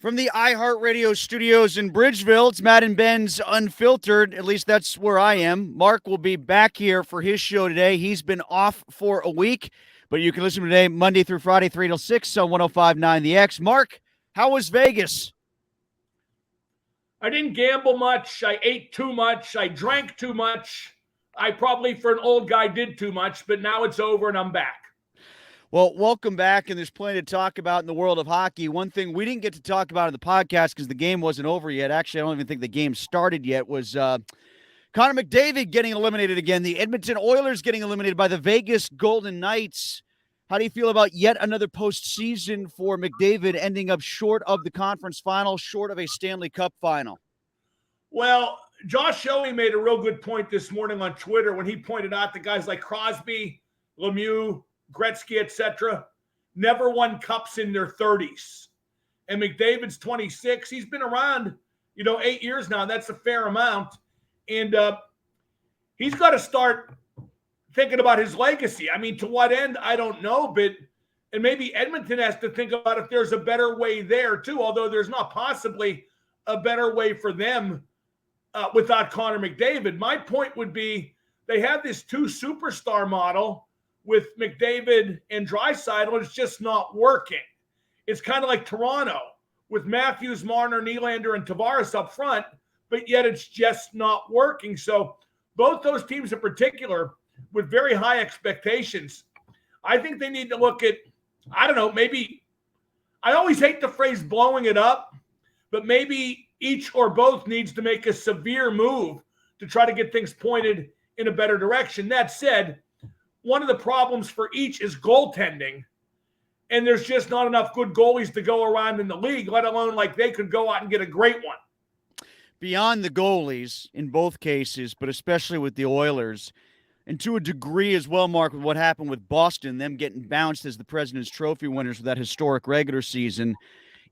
From the iHeartRadio studios in Bridgeville, it's Madden Benz Unfiltered. At least that's where I am. Mark will be back here for his show today. He's been off for a week, but you can listen today Monday through Friday, 3 till 6 on 105.9 The X. Mark, how was Vegas? I didn't gamble much. I ate too much. I drank too much. I probably, for an old guy, did too much, but now it's over and I'm back. Well, welcome back, and there's plenty to talk about in the world of hockey. One thing we didn't get to talk about in the podcast because the game wasn't over yet. Actually, I don't even think the game started yet, was Connor McDavid getting eliminated again. The Edmonton Oilers getting eliminated by the Vegas Golden Knights. How do you feel about yet another postseason for McDavid ending up short of the conference final, short of a Stanley Cup final? Well, Josh Shelley made a real good point this morning on Twitter when he pointed out that guys like Crosby, Lemieux, Gretzky, etc., never won cups in their 30s. And McDavid's 26. He's been around, 8 years now. That's a fair amount. And he's got to start thinking about his legacy. I mean, to what end, I don't know. And maybe Edmonton has to think about if there's a better way there, too, although there's not possibly a better way for them without Connor McDavid. My point would be they have this two superstar model with McDavid and Draisaitl. It's just not working. It's kind of like Toronto with Matthews, Marner, Nylander, and Tavares up front, but yet it's just not working. So both those teams in particular with very high expectations, I think they need to look at, I don't know, maybe, I always hate the phrase blowing it up, but maybe each or both needs to make a severe move to try to get things pointed in a better direction. That said, one of the problems for each is goaltending, and there's just not enough good goalies to go around in the league, let alone like they could go out and get a great one. Beyond the goalies in both cases, but especially with the Oilers, and to a degree as well, Mark, with what happened with Boston, them getting bounced as the President's Trophy winners for that historic regular season,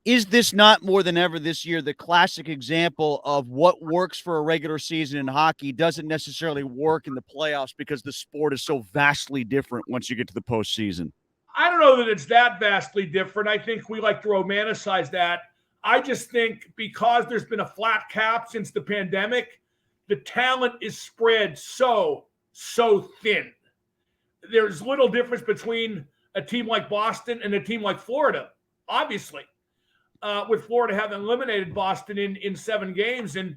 is this not more than ever this year the classic example of what works for a regular season in hockey doesn't necessarily work in the playoffs because the sport is so vastly different once you get to the postseason? I don't know that it's that vastly different. I think we like to romanticize that. I just think because there's been a flat cap since the pandemic, the talent is spread so thin. There's little difference between a team like Boston and a team like Florida, obviously. With Florida having eliminated Boston in 7 games and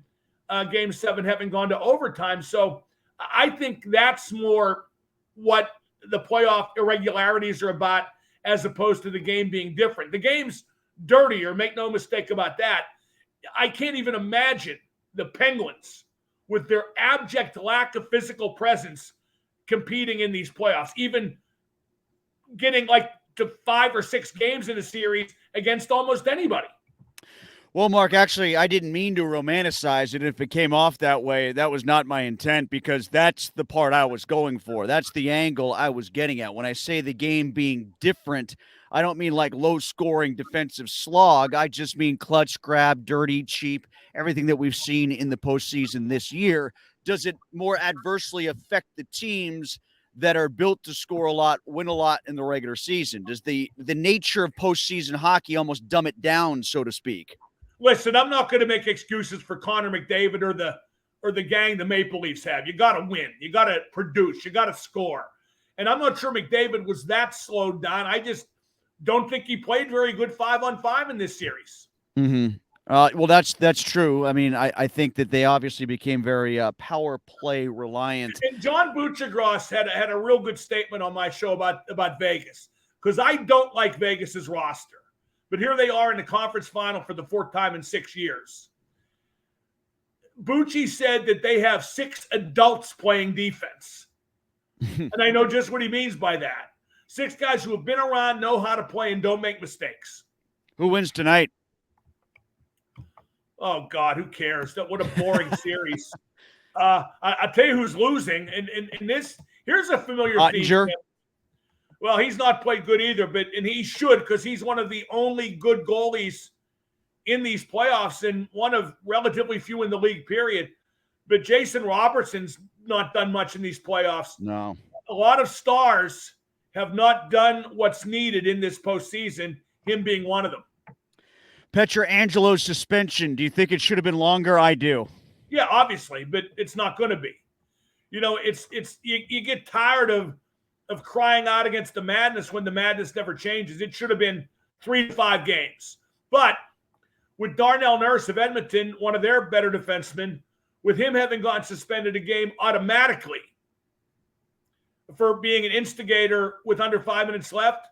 Game 7 having gone to overtime. So I think that's more what the playoff irregularities are about as opposed to the game being different. The game's dirtier, make no mistake about that. I can't even imagine the Penguins, with their abject lack of physical presence, competing in these playoffs, even getting like to 5 or 6 games in a series against almost anybody. Well, Mark, actually, I didn't mean to romanticize it. If it came off that way, that was not my intent, because that's the part I was going for. That's the angle I was getting at. When I say the game being different, I don't mean like low-scoring defensive slog. I just mean clutch, grab, dirty, cheap, everything that we've seen in the postseason this year. Does it more adversely affect the teams that are built to score a lot, win a lot in the regular season? Does the nature of postseason hockey almost dumb it down, so to speak? Listen, I'm not going to make excuses for Connor McDavid or the gang the Maple Leafs have. You got to win. You got to produce. You got to score. And I'm not sure McDavid was that slowed down. I just don't think he played very good 5-on-5 in this series. Mm-hmm. Well, that's true. I mean, I think that they obviously became very power play reliant. And John Buccigross had a real good statement on my show about Vegas, because I don't like Vegas's roster. But here they are in the conference final for the 4th time in 6 years. Bucci said that they have 6 adults playing defense. And I know just what he means by that. 6 guys who have been around, know how to play, and don't make mistakes. Who wins tonight? Oh, God, who cares? What a boring series. I'll tell you who's losing. And this, here's a familiar theme. Well, he's not played good either, and he should, because he's one of the only good goalies in these playoffs and one of relatively few in the league, period. But Jason Robertson's not done much in these playoffs. No. A lot of stars have not done what's needed in this postseason, him being one of them. Pietrangelo's suspension, do you think it should have been longer? I do. Yeah, obviously, but it's not going to be. You get tired of crying out against the madness when the madness never changes. It should have been 3 to 5 games. But with Darnell Nurse of Edmonton, one of their better defensemen, with him having gotten suspended a game automatically for being an instigator with under 5 minutes left,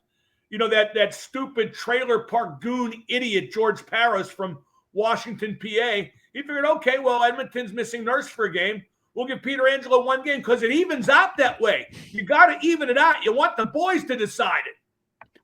that stupid trailer park goon idiot George Paros from Washington, PA, he figured, okay, well, Edmonton's missing Nurse for a game. We'll give Pietrangelo 1 game because it evens out that way. You got to even it out. You want the boys to decide it.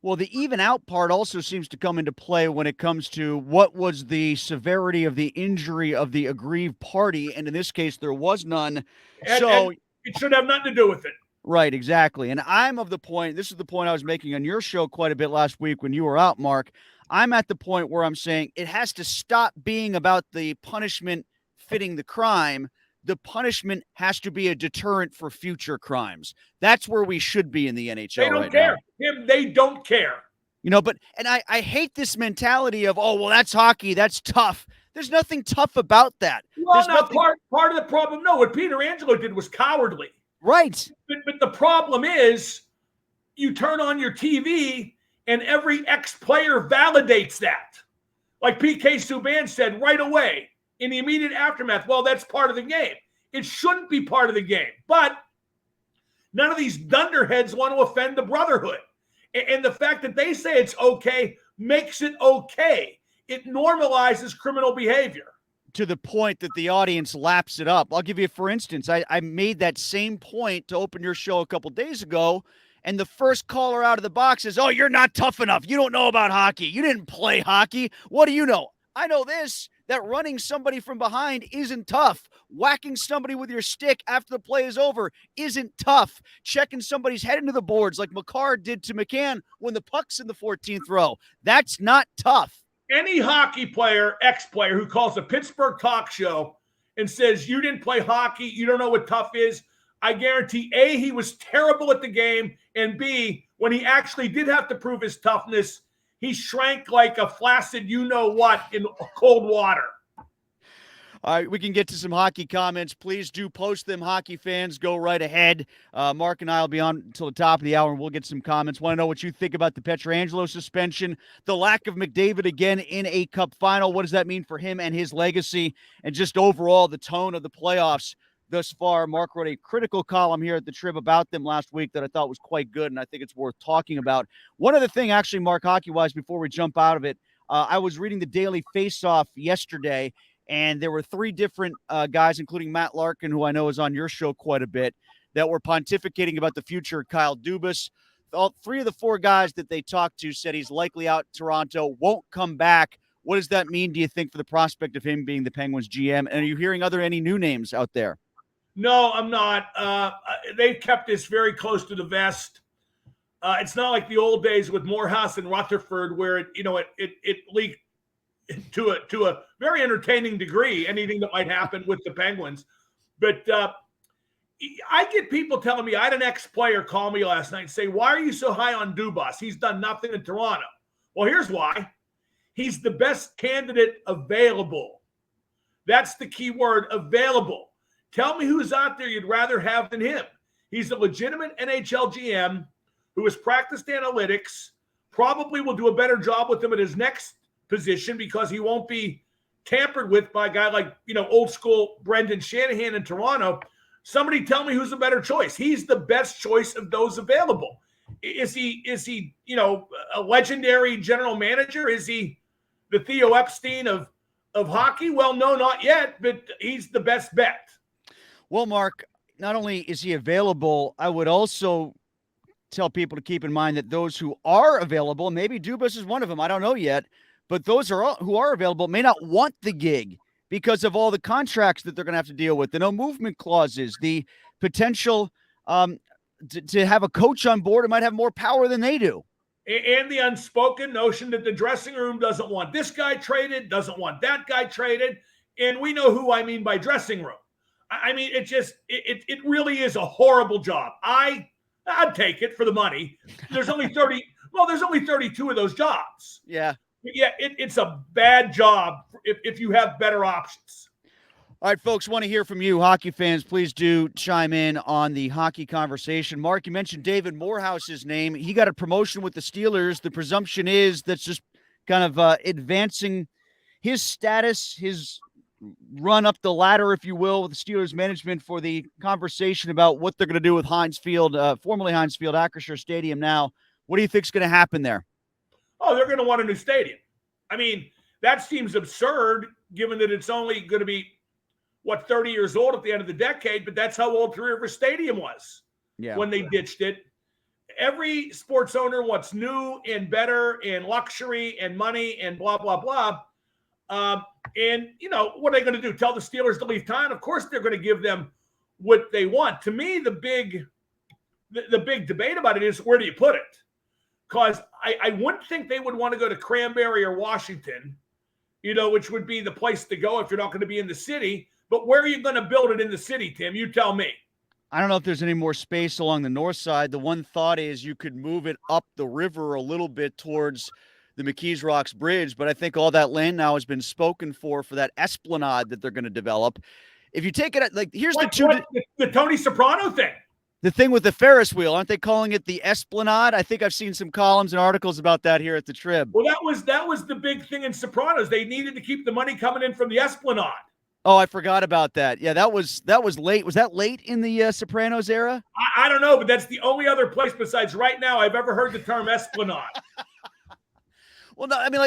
Well, the even out part also seems to come into play when it comes to what was the severity of the injury of the aggrieved party. And in this case, there was none. And it should have nothing to do with it. Right, exactly. And I'm of the point, this is the point I was making on your show quite a bit last week when you were out, Mark. I'm at the point where I'm saying it has to stop being about the punishment fitting the crime. The punishment has to be a deterrent for future crimes. That's where we should be in the NHL. They don't care. They don't care. And I hate this mentality of, oh, well, that's hockey. That's tough. There's nothing tough about that. Well, part of the problem, no, what Pietrangelo did was cowardly. Right. But the problem is you turn on your TV and every ex-player validates that. Like PK Subban said right away in the immediate aftermath, well, that's part of the game. It shouldn't be part of the game. But none of these dunderheads want to offend the brotherhood. And the fact that they say it's okay makes it okay. It normalizes criminal behavior. To the point that the audience laps it up. I'll give you, for instance, I made that same point to open your show a couple days ago, and the first caller out of the box is, oh, you're not tough enough. You don't know about hockey. You didn't play hockey. What do you know? I know this, that running somebody from behind isn't tough. Whacking somebody with your stick after the play is over isn't tough. Checking somebody's head into the boards like McCarr did to McCann when the puck's in the 14th row. That's not tough. Any hockey player, ex-player, who calls a Pittsburgh talk show and says, you didn't play hockey, you don't know what tough is, I guarantee, A, he was terrible at the game, and B, when he actually did have to prove his toughness, he shrank like a flaccid you-know-what in cold water. All right, we can get to some hockey comments. Please do post them, hockey fans. Go right ahead. Mark and I will be on until the top of the hour, and we'll get some comments. Want to know what you think about the Pietrangelo suspension, the lack of McDavid again in a Cup final. What does that mean for him and his legacy, and just overall the tone of the playoffs thus far? Mark wrote a critical column here at the Trib about them last week that I thought was quite good, and I think it's worth talking about. One other thing, actually, Mark, hockey-wise, before we jump out of it, I was reading the Daily Face-Off yesterday, and there were 3 different guys, including Matt Larkin, who I know is on your show quite a bit, that were pontificating about the future of Kyle Dubas. All 3 of the 4 guys that they talked to said he's likely out in Toronto, won't come back. What does that mean, do you think, for the prospect of him being the Penguins GM? And are you hearing any new names out there? No, I'm not. They've kept this very close to the vest. It's not like the old days with Morehouse and Rutherford where it leaked to a very entertaining degree, anything that might happen with the Penguins. But I get people telling me, I had an ex-player call me last night and say, why are you so high on Dubas? He's done nothing in Toronto. Well, here's why. He's the best candidate available. That's the key word, available. Tell me who's out there you'd rather have than him. He's a legitimate NHL GM who has practiced analytics, probably will do a better job with him at his next position because he won't be tampered with by a guy like, old school Brendan Shanahan in Toronto. Somebody tell me who's a better choice. He's the best choice of those available. Is he, a legendary general manager? Is he the Theo Epstein of hockey? Well, no, not yet, but he's the best bet. Well, Mark, not only is he available, I would also tell people to keep in mind that those who are available, maybe Dubas is one of them, I don't know yet, but those who are available may not want the gig because of all the contracts that they're going to have to deal with, the no movement clauses, the potential to have a coach on board who might have more power than they do. And the unspoken notion that the dressing room doesn't want this guy traded, doesn't want that guy traded. And we know who I mean by dressing room. I mean, it really is a horrible job. I'd take it for the money. There's only 32 of those jobs. Yeah. Yeah, it's a bad job if you have better options. All right, folks, want to hear from you. Hockey fans, please do chime in on the hockey conversation. Mark, you mentioned David Morehouse's name. He got a promotion with the Steelers. The presumption is that's just kind of advancing his status, his run up the ladder, if you will, with the Steelers management for the conversation about what they're going to do with Heinz Field, formerly Heinz Field, Acrisure Stadium now. What do you think is going to happen there? Oh, they're going to want a new stadium. I mean, that seems absurd given that it's only going to be, 30 years old at the end of the decade, but that's how old Three Rivers Stadium was when they ditched it. Every sports owner wants new and better and luxury and money and blah, blah, blah. And, what are they going to do? Tell the Steelers to leave town? Of course they're going to give them what they want. To me, the big debate about it is, where do you put it? Because I wouldn't think they would want to go to Cranberry or Washington, which would be the place to go if you're not going to be in the city. But where are you going to build it in the city, Tim? You tell me. I don't know if there's any more space along the north side. The one thought is you could move it up the river a little bit towards the McKees Rocks Bridge, but I think all that land now has been spoken for that esplanade that they're going to develop. If you take it, here's the Tony Soprano thing. The thing with the Ferris wheel, aren't they calling it the Esplanade? I think I've seen some columns and articles about that here at the Trib. Well, that was the big thing in Sopranos. They needed to keep the money coming in from the Esplanade. Oh, I forgot about that. Yeah, that was late. Was that late in the Sopranos era? I don't know, but that's the only other place besides right now I've ever heard the term Esplanade. Well, no, I mean,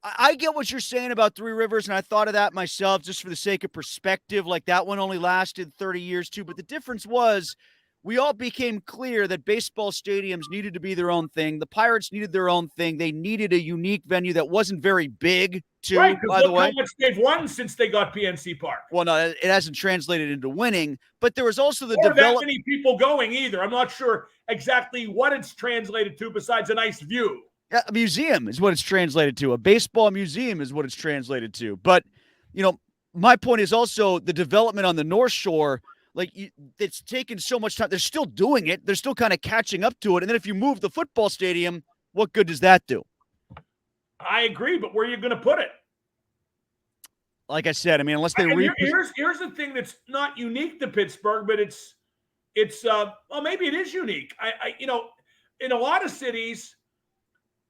I get what you're saying about Three Rivers, and I thought of that myself just for the sake of perspective. That one only lasted 30 years too, but the difference was we all became clear that baseball stadiums needed to be their own thing. The Pirates needed their own thing. They needed a unique venue that wasn't very big, too, right, by the way. How much they've won since they got PNC Park. Well, no, it hasn't translated into winning, but there was also the development. That many people going either. I'm not sure exactly what it's translated to besides a nice view. Yeah, a museum is what it's translated to. A baseball museum is what it's translated to. But, my point is also the development on the North Shore. It's taken so much time. They're still doing it. They're still kind of catching up to it. And then if you move the football stadium, what good does that do? I agree, but where are you going to put it? Like I said, unless they here's the thing that's not unique to Pittsburgh, but it's maybe it is unique. In a lot of cities,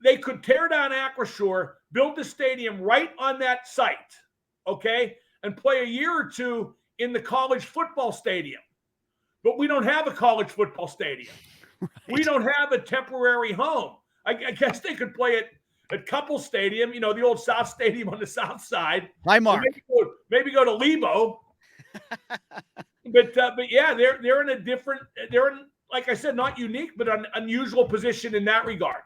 they could tear down Acrisure, build the stadium right on that site, okay, and play a year or two in the college football stadium. But we don't have a college football stadium. Right. We don't have a temporary home. I guess they could play it at Couple Stadium, the old South Stadium on the south side. Hi, Mark. Maybe go to Lebo. but yeah, they're in a different, like I said, not unique, but an unusual position in that regard.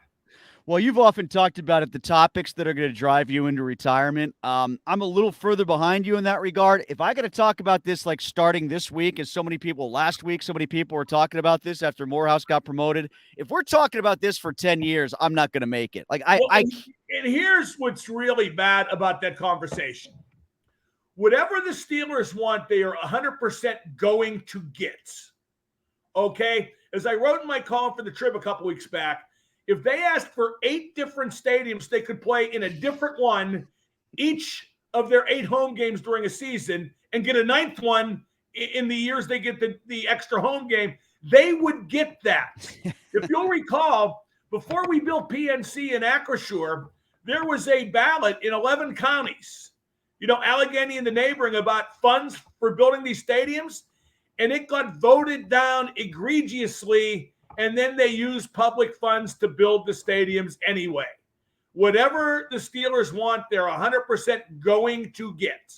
Well, you've often talked about it, the topics that are going to drive you into retirement. I'm a little further behind you in that regard. If I got to talk about this starting this week, as so many people last week, so many people were talking about this after Morehouse got promoted. If we're talking about this for 10 years, I'm not going to make it. And here's what's really bad about that conversation. Whatever the Steelers want, they are 100% going to get. Okay? As I wrote in my column for the Trib a couple weeks back, if they asked for 8 different stadiums they could play in a different one each of their 8 home games during a season and get a 9th one in the years they get the extra home game, they would get that. If you'll recall, before we built PNC in Acrisure, there was a ballot in 11 counties, Allegheny and the neighboring, about funds for building these stadiums, and it got voted down egregiously. And then they use public funds to build the stadiums anyway. Whatever the Steelers want, they're 100% going to get.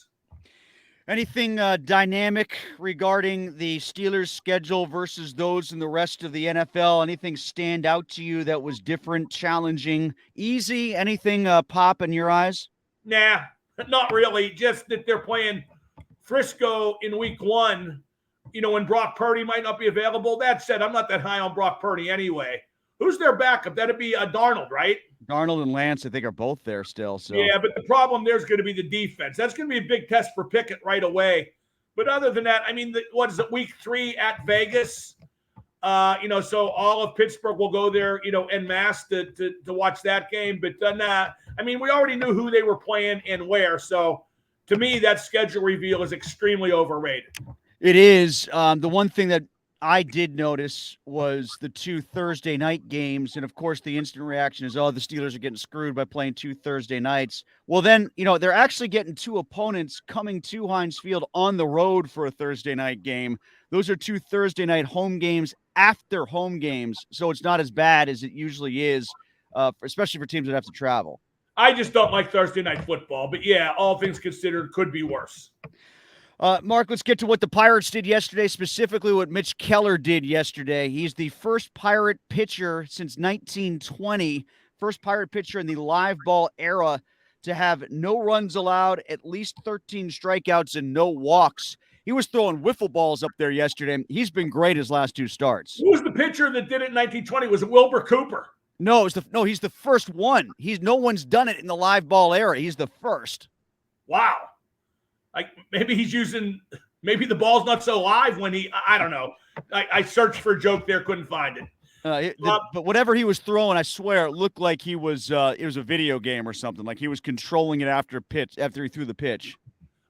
Anything dynamic regarding the Steelers' schedule versus those in the rest of the NFL? Anything stand out to you that was different, challenging, easy? Anything pop in your eyes? Nah, not really. Just that they're playing Frisco in week 1. When Brock Purdy might not be available. That said, I'm not that high on Brock Purdy anyway. Who's their backup? That'd be Darnold, right? Darnold and Lance, I think, are both there still. So yeah, but the problem there is going to be the defense. That's going to be a big test for Pickett right away. But other than that, what is it, week 3 at Vegas? So all of Pittsburgh will go there, en masse to watch that game. But nah, I mean, we already knew who they were playing and where. So to me, that schedule reveal is extremely overrated. It is. The one thing that I did notice was the 2 Thursday night games. And of course, the instant reaction is, oh, the Steelers are getting screwed by playing 2 Thursday nights. Well, then, they're actually getting 2 opponents coming to Heinz Field on the road for a Thursday night game. Those are 2 Thursday night home games after home games. So it's not as bad as it usually is, especially for teams that have to travel. I just don't like Thursday night football. But yeah, all things considered, could be worse. Mark, let's get to what the Pirates did yesterday, specifically what Mitch Keller did yesterday. He's the first Pirate pitcher since 1920, first Pirate pitcher in the live ball era to have no runs allowed, at least 13 strikeouts, and no walks. He was throwing wiffle balls up there yesterday. He's been great his last 2 starts. Who was the pitcher that did it in 1920? Was it Wilbur Cooper? No, he's the first one. No one's done it in the live ball era. He's the first. Wow. Maybe the ball's not so live when I don't know. I searched for a joke there, couldn't find it. But whatever he was throwing, I swear, it looked like it was a video game or something. Like he was controlling it after he threw the pitch.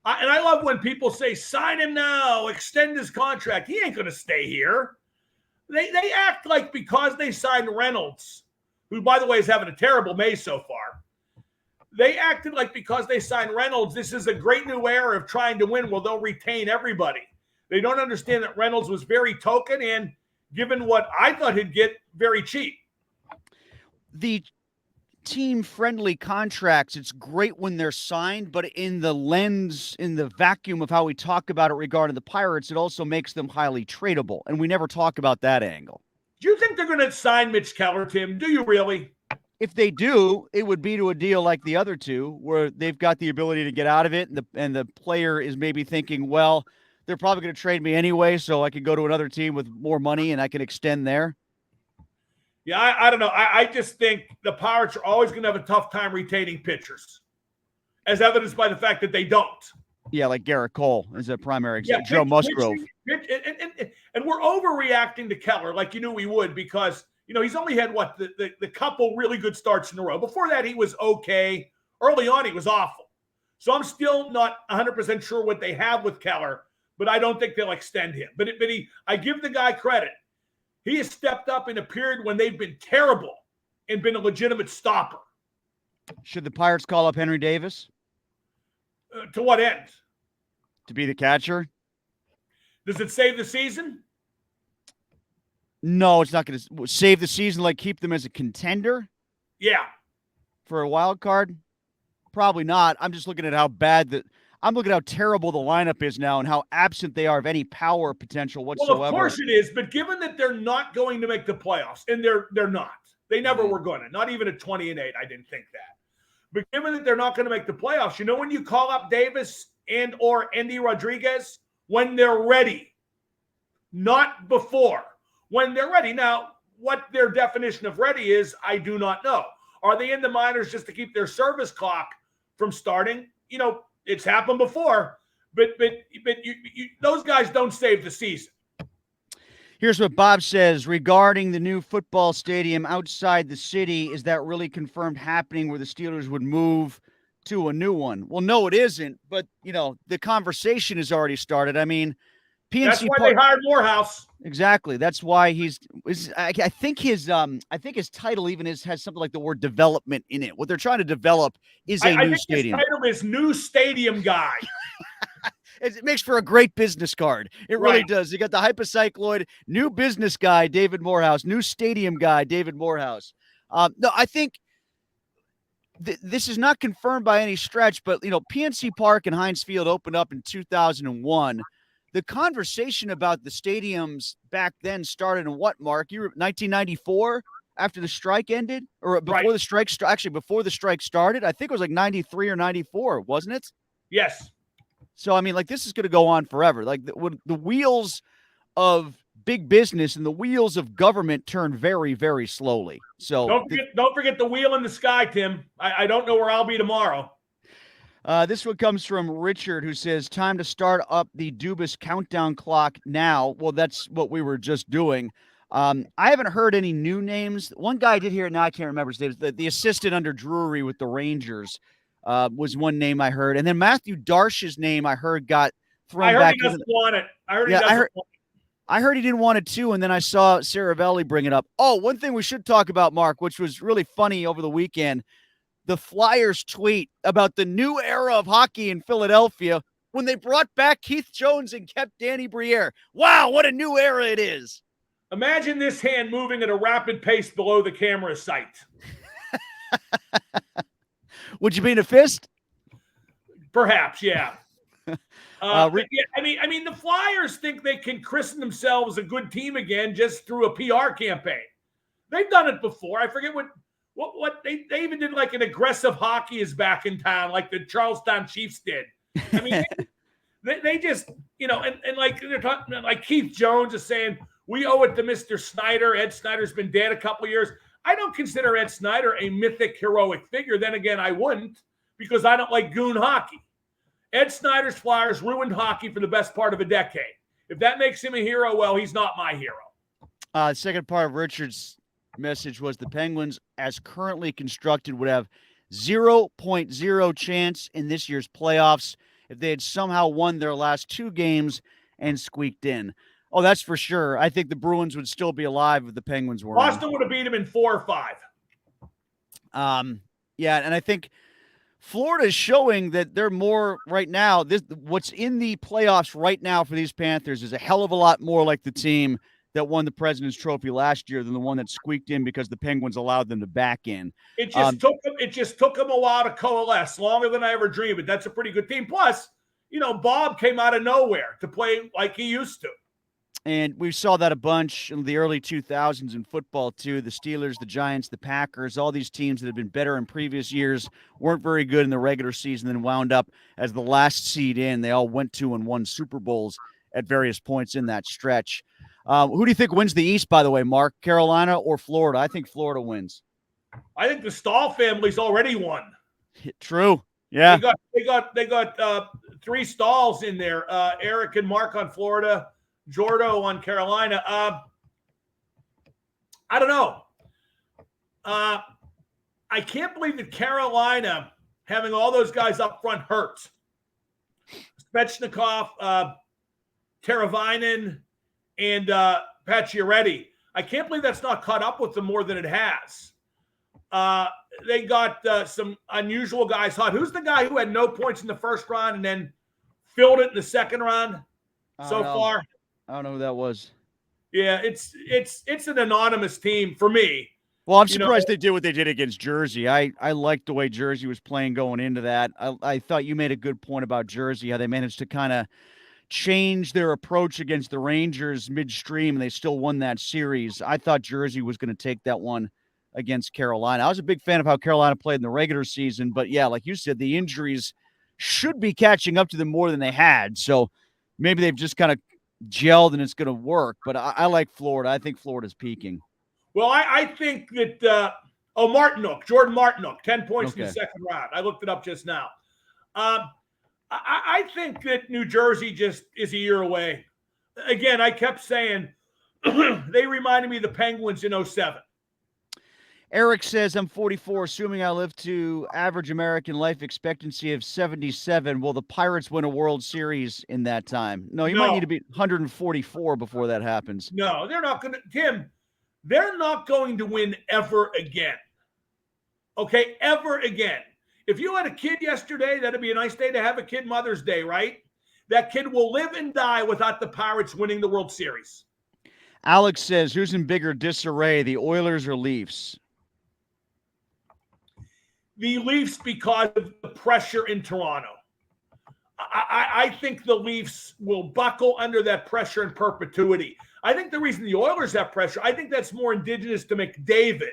And I love when people say, sign him now, extend his contract. He ain't going to stay here. They act like because they signed Reynolds, who, by the way, is having a terrible May so far. They acted like because they signed Reynolds, this is a great new era of trying to win. Well, they'll retain everybody. They don't understand that Reynolds was very token and, given what I thought he'd get, very cheap. The team-friendly contracts, it's great when they're signed, but in the vacuum of how we talk about it regarding the Pirates, it also makes them highly tradable, and we never talk about that angle. Do you think they're going to sign Mitch Keller, Tim? Do you really? If they do, it would be to a deal like the other 2, where they've got the ability to get out of it, and the player is maybe thinking, well, they're probably going to trade me anyway, so I can go to another team with more money and I can extend there. Yeah, I don't know. I just think the Pirates are always going to have a tough time retaining pitchers, as evidenced by the fact that they don't. Yeah, like Garrett Cole is a primary example. Joe Musgrove. And we're overreacting to Keller like you knew we would because – he's only had, the couple really good starts in a row. Before that, he was okay. Early on, he was awful. So I'm still not 100% sure what they have with Keller, but I don't think they'll extend him. But I give the guy credit. He has stepped up in a period when they've been terrible and been a legitimate stopper. Should the Pirates call up Henry Davis? To what end? To be the catcher? Does it save the season? No, it's not going to save the season, like keep them as a contender? Yeah. For a wild card? Probably not. I'm just looking at how terrible the lineup is now and how absent they are of any power potential whatsoever. Well, of course it is, but given that they're not going to make the playoffs, and they're not. They never were going to. Not even at 20-8, I didn't think that. But given that they're not going to make the playoffs, when you call up Davis and or Andy Rodriguez? When they're ready. Not before. When they're ready. Now, what their definition of ready is, I do not know. Are they in the minors just to keep their service clock from starting? It's happened before, but those guys don't save the season. Here's what Bob says regarding the new football stadium outside the city. Is that really confirmed happening where the Steelers would move to a new one? Well, no, it isn't. But, the conversation has already started. I mean, PNC That's why they hired Morehouse. Exactly. That's why I think his title even has something like the word development in it. What they're trying to develop is a new stadium. His title is new stadium guy. It makes for a great business card. It really does. You got the hypocycloid, new business guy, David Morehouse, new stadium guy, David Morehouse. No, I think this is not confirmed by any stretch, but, PNC Park and Heinz Field opened up in 2001. The conversation about the stadiums back then started in what, Mark? You were 1994 after the strike ended, or before the strike? Actually, before the strike started, I think it was like 93 or 94, wasn't it? Yes. So I mean, this is going to go on forever. Like the wheels of big business and the wheels of government turn very, very slowly. So don't forget the wheel in the sky, Tim. I don't know where I'll be tomorrow. This one comes from Richard, who says, time to start up the Dubas countdown clock now. Well, that's what we were just doing. I haven't heard any new names. One guy I did hear, now I can't remember his name. The assistant under Drury with the Rangers was one name I heard. And then Matthew Darsh's name I heard got thrown I heard back. he doesn't want it. I heard Yeah, he doesn't want it. I heard he didn't want it too, and then I saw Saravelli bring it up. Oh, one thing we should talk about, Mark, which was really funny over the weekend, the Flyers tweet about the new era of hockey in Philadelphia when they brought back Keith Jones and kept Danny Briere. Wow, what a new era it is. Imagine this hand moving at a rapid pace below the camera sight. Would you be in a fist? Perhaps, yeah. I mean, the Flyers think they can christen themselves a good team again just through a PR campaign. They've done it before. I forget what they even did, like an aggressive hockey is back in town, like the Charlestown Chiefs did. I mean, they just, and like they're talking, like Keith Jones is saying, we owe it to Mr. Snyder. Ed Snyder's been dead a couple of years. I don't consider Ed Snyder a mythic, heroic figure. Then again, I wouldn't, because I don't like goon hockey. Ed Snyder's Flyers ruined hockey for the best part of a decade. If that makes him a hero, well, he's not my hero. Second part of Richard's message was the Penguins, as currently constructed, would have 0.0 chance in this year's playoffs if they had somehow won their last two games and squeaked in. Oh, that's for sure. I think the Bruins would still be alive if the Penguins were. Boston would have beat them in 4 or 5. Yeah, and I think Florida is showing that they're more right now. What's in the playoffs right now for these Panthers is a hell of a lot more like the team that won the President's Trophy last year than the one that squeaked in because the Penguins allowed them to back in. It just took them a while to coalesce, longer than I ever dreamed. But that's a pretty good team. Plus, Bob came out of nowhere to play like he used to. And we saw that a bunch in the early 2000s in football, too. The Steelers, the Giants, the Packers, all these teams that have been better in previous years weren't very good in the regular season and wound up as the last seed in. They all went to and won Super Bowls at various points in that stretch. Who do you think wins the East, by the way, Mark? Carolina or Florida? I think Florida wins. I think the Stahl family's already won. True. Yeah. They got 3 Stahls in there. Eric and Mark on Florida. Jordo on Carolina. I don't know. I can't believe that Carolina, having all those guys up front, hurts. Svechnikov, Teravainen, and Pacioretty. I can't believe that's not caught up with them more than it has. They got some unusual guys hot. Who's the guy who had no points in the first round and then filled it in the second round so far? I don't know who that was. Yeah, it's an anonymous team for me. Well, I'm surprised they did what they did against Jersey. I liked the way Jersey was playing going into that. I thought you made a good point about Jersey, how they managed to kind of change their approach against the Rangers midstream, and they still won that series. I thought Jersey was going to take that one against Carolina. I was a big fan of how Carolina played in the regular season, but yeah, like you said, the injuries should be catching up to them more than they had. So maybe they've just kind of gelled and it's going to work. But I like Florida. I think Florida's peaking. Well, I think that Jordan Martinook, 10 points in the second round. I looked it up just now. I think that New Jersey just is a year away. Again, I kept saying they reminded me of the Penguins in 2007. Eric says, I'm 44, assuming I live to average American life expectancy of 77. Will the Pirates win a World Series in that time? No, might need to be 144 before that happens. No, they're not going to, Tim, they're not going to win ever again. Okay, ever again. If you had a kid yesterday, that'd be a nice day to have a kid, Mother's Day, right? That kid will live and die without the Pirates winning the World Series. Alex says, who's in bigger disarray, the Oilers or Leafs? The Leafs, because of the pressure in Toronto. I think the Leafs will buckle under that pressure in perpetuity. I think the reason the Oilers have pressure, I think that's more indigenous to McDavid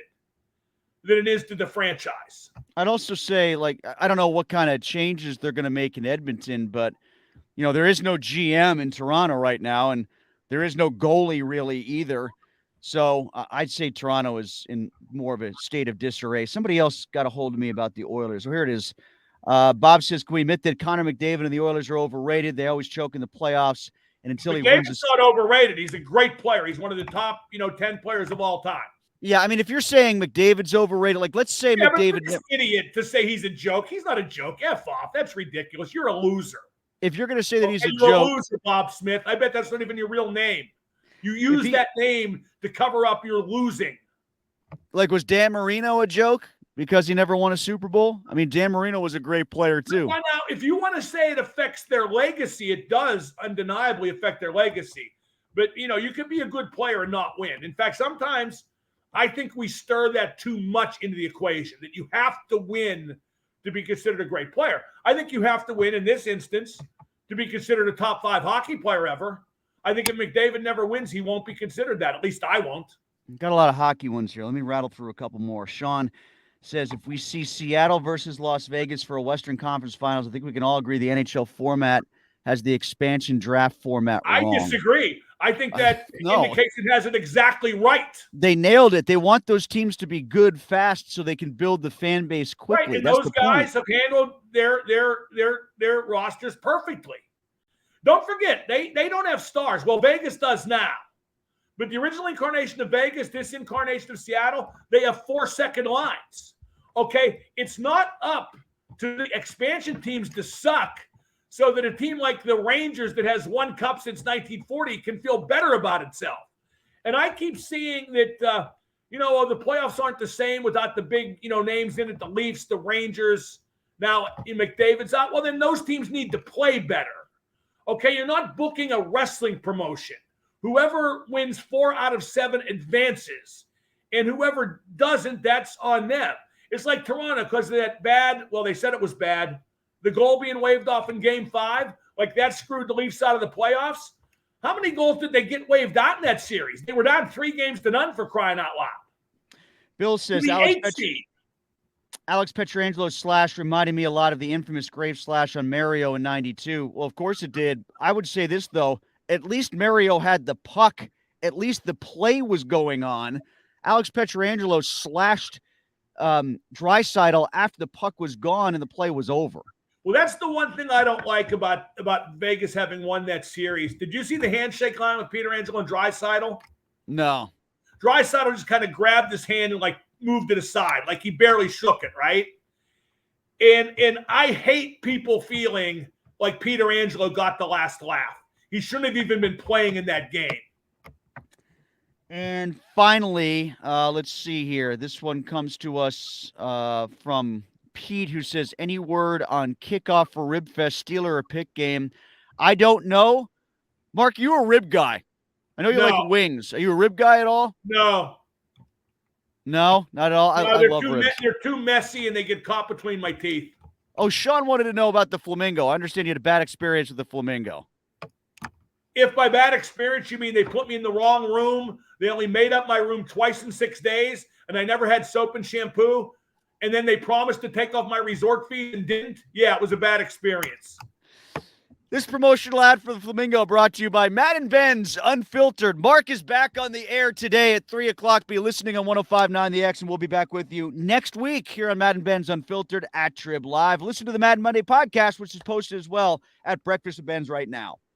than it is to the franchise. I'd also say, I don't know what kind of changes they're going to make in Edmonton, but, there is no GM in Toronto right now, and there is no goalie really either. So I'd say Toronto is in more of a state of disarray. Somebody else got a hold of me about the Oilers. Well, here it is. Bob says, can we admit that Connor McDavid and the Oilers are overrated? They always choke in the playoffs. And until he wins McDavid's not overrated. He's a great player. He's one of the top, 10 players of all time. Yeah, I mean, if you're saying McDavid's overrated, like let's say McDavid. But an idiot to say he's a joke. He's not a joke. F off. That's ridiculous. You're a loser. If you're going to say that he's a you're joke, a loser, Bob Smith. I bet that's not even your real name. You use that name to cover up your losing. Like, was Dan Marino a joke because he never won a Super Bowl? I mean, Dan Marino was a great player too. Well, now, if you want to say it affects their legacy, it does undeniably affect their legacy. But, you can be a good player and not win. In fact, sometimes I think we stir that too much into the equation, that you have to win to be considered a great player. I think you have to win in this instance to be considered a top 5 hockey player ever. I think if McDavid never wins, he won't be considered that. At least I won't. Got a lot of hockey ones here. Let me rattle through a couple more. Sean says, if we see Seattle versus Las Vegas for a Western Conference Finals, I think we can all agree the NHL format has the expansion draft format wrong. I disagree. I think that indicates it has it exactly right. They nailed it. They want those teams to be good fast so they can build the fan base quickly. Right, and that's those guys have handled their rosters perfectly. Don't forget, they don't have stars. Well, Vegas does now. But the original incarnation of Vegas, this incarnation of Seattle, they have 4-second lines. Okay? It's not up to the expansion teams to suck so that a team like the Rangers that has won cup since 1940 can feel better about itself. And I keep seeing that, the playoffs aren't the same without the big, names in it, the Leafs, the Rangers. Now, McDavid's out. Well, then those teams need to play better. Okay, you're not booking a wrestling promotion. Whoever wins 4 out of 7 advances, and whoever doesn't, that's on them. It's like Toronto because of that bad, well, they said it was bad, the goal being waved off in Game 5, like that screwed the Leafs out of the playoffs. How many goals did they get waved out in that series? They were down 3-0 for crying out loud. Bill says Alex Pietrangelo slash reminded me a lot of the infamous Grave slash on Mario in 92. Well, of course it did. I would say this, though. At least Mario had the puck. At least the play was going on. Alex Pietrangelo slashed Draisaitl after the puck was gone and the play was over. Well, that's the one thing I don't like about Vegas having won that series. Did you see the handshake line with Pietrangelo and Draisaitl? No. Draisaitl just kind of grabbed his hand and moved it aside, like he barely shook it, right? And I hate people feeling like Pietrangelo got the last laugh. He shouldn't have even been playing in that game. And finally, let's see here. This one comes to us from Pete, who says, any word on kickoff for Ribfest, Steeler or Pick game? I don't know. Mark, you're a rib guy. I know you like wings. Are you a rib guy at all? No. No, not at all. I love ribs. They're too messy and they get caught between my teeth. Oh, Sean wanted to know about the flamingo. I understand you had a bad experience with the flamingo. If by bad experience you mean they put me in the wrong room, they only made up my room twice in 6 days, and I never had soap and shampoo, and then they promised to take off my resort fee and didn't, yeah, it was a bad experience. This promotional ad for the Flamingo brought to you by Madden Benz Unfiltered. Mark is back on the air today at 3 o'clock. Be listening on 105.9 The X, and we'll be back with you next week here on Madden Benz Unfiltered at Trib Live. Listen to the Madden Monday podcast, which is posted as well at Breakfast with Benz right now.